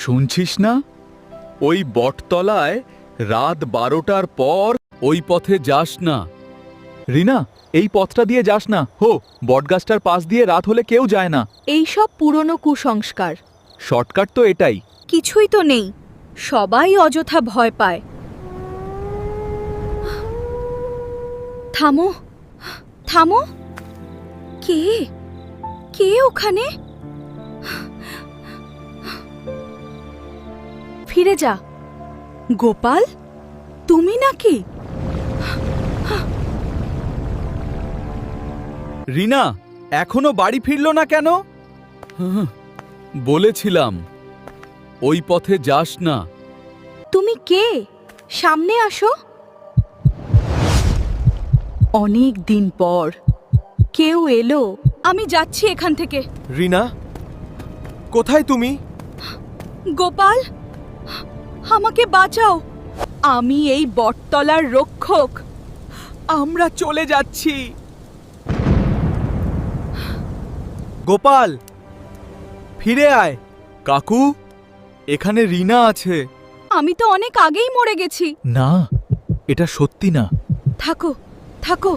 শুনছিস না? ওই বটতলায় রাত 12টার পর ওই পথে যাস না। রিনা, এই পথটা দিয়ে যাস না। বটগাছটার পাশ দিয়ে রাত হলে কেউ যায় না। এইসব পুরনো কুসংস্কার। শর্টকাট তো এটাই। কিছুই তো নেই, সবাই অযথা ভয় পায়। থামো, থামো। কে কে ওখানে? ফিরে যা। গোপাল, তুমি নাকি? রিনা এখনো বাড়ি ফিরল না কেন? বলেছিলাম ওই পথে যাস না। তুমি কে? সামনে আসো। অনেক দিন পর কেউ এলো। আমি যাচ্ছি এখান থেকে। রিনা, কোথায় তুমি? গোপাল, আমাকে বাঁচাও। আমি এই বটতলার রক্ষক। আমরা চলে যাচ্ছি। গোপাল, ফিরে আয়। কাকু, এখানে রিনা আছে। আমি তো অনেক আগেই মরে গেছি। না, এটা সত্যি না। থাকো, থাকো।